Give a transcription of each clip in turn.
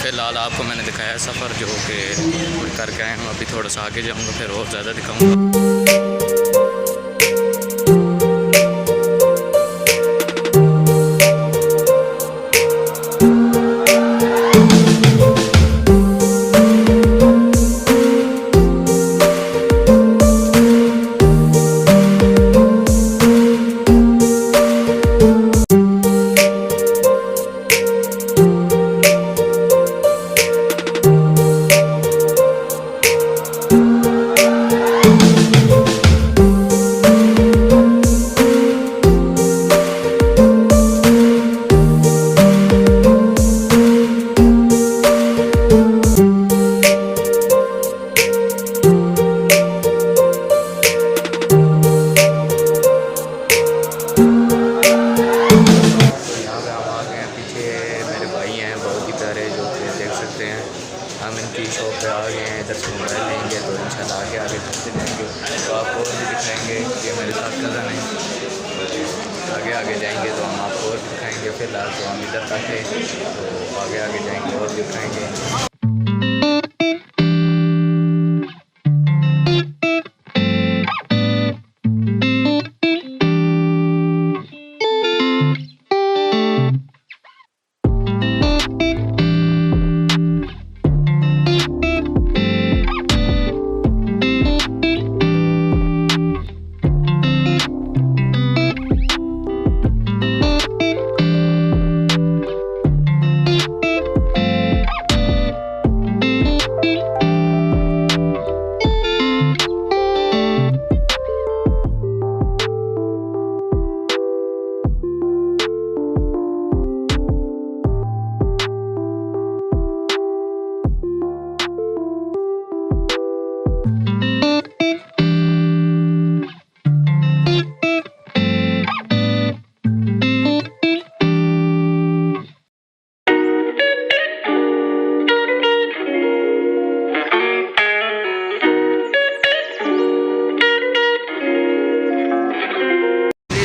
फ़िलहाल आपको मैंने दिखाया सफ़र जो कि करके आए हूँ। अभी थोड़ा सा आगे जाऊँगा फिर और ज़्यादा दिखाऊँगा। हम इनकी शॉप पे आ गए हैं। इधर से मोबाइल लेंगे तो इंशाल्लाह आगे आगे चलते जाएंगे तो आपको और भी दिखाएंगे। ये मेरे साथ कज़न है, आगे आगे जाएंगे तो हम आपको और भी दिखाएंगे। फिलहाल तो हम इधर तक है तो आगे आगे जाएंगे और दिखाएंगे।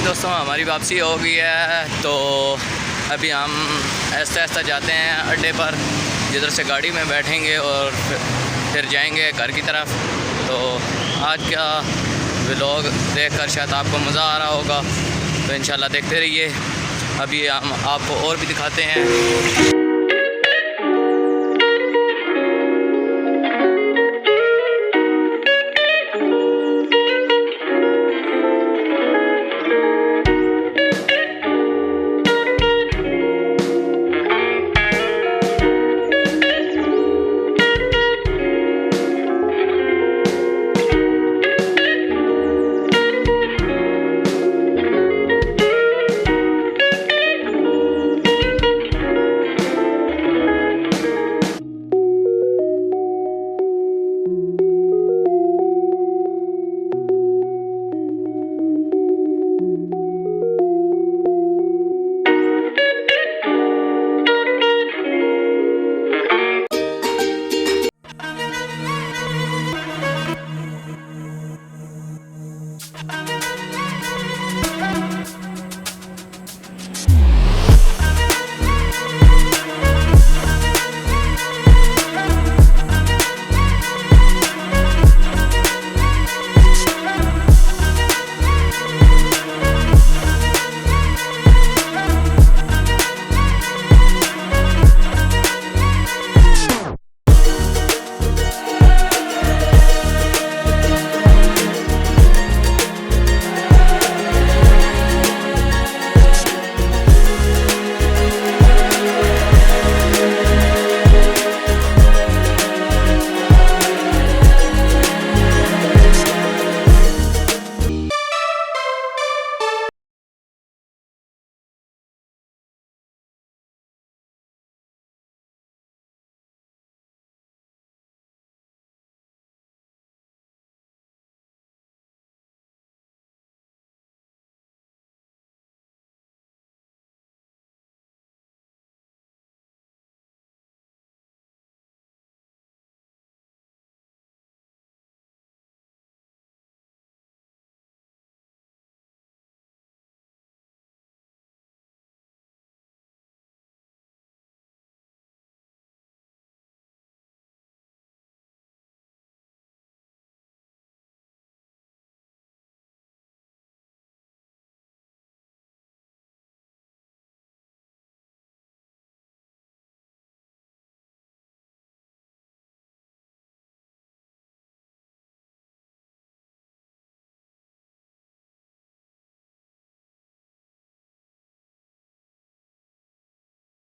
दोस्तों हमारी वापसी हो गई है तो अभी हम ऐसा ऐसा जाते हैं अड्डे पर, जिधर से गाड़ी में बैठेंगे और फिर जाएंगे घर की तरफ। तो आज का व्लॉग देखकर शायद आपको मज़ा आ रहा होगा, तो इंशाल्लाह देखते रहिए। अभी हम आपको और भी दिखाते हैं।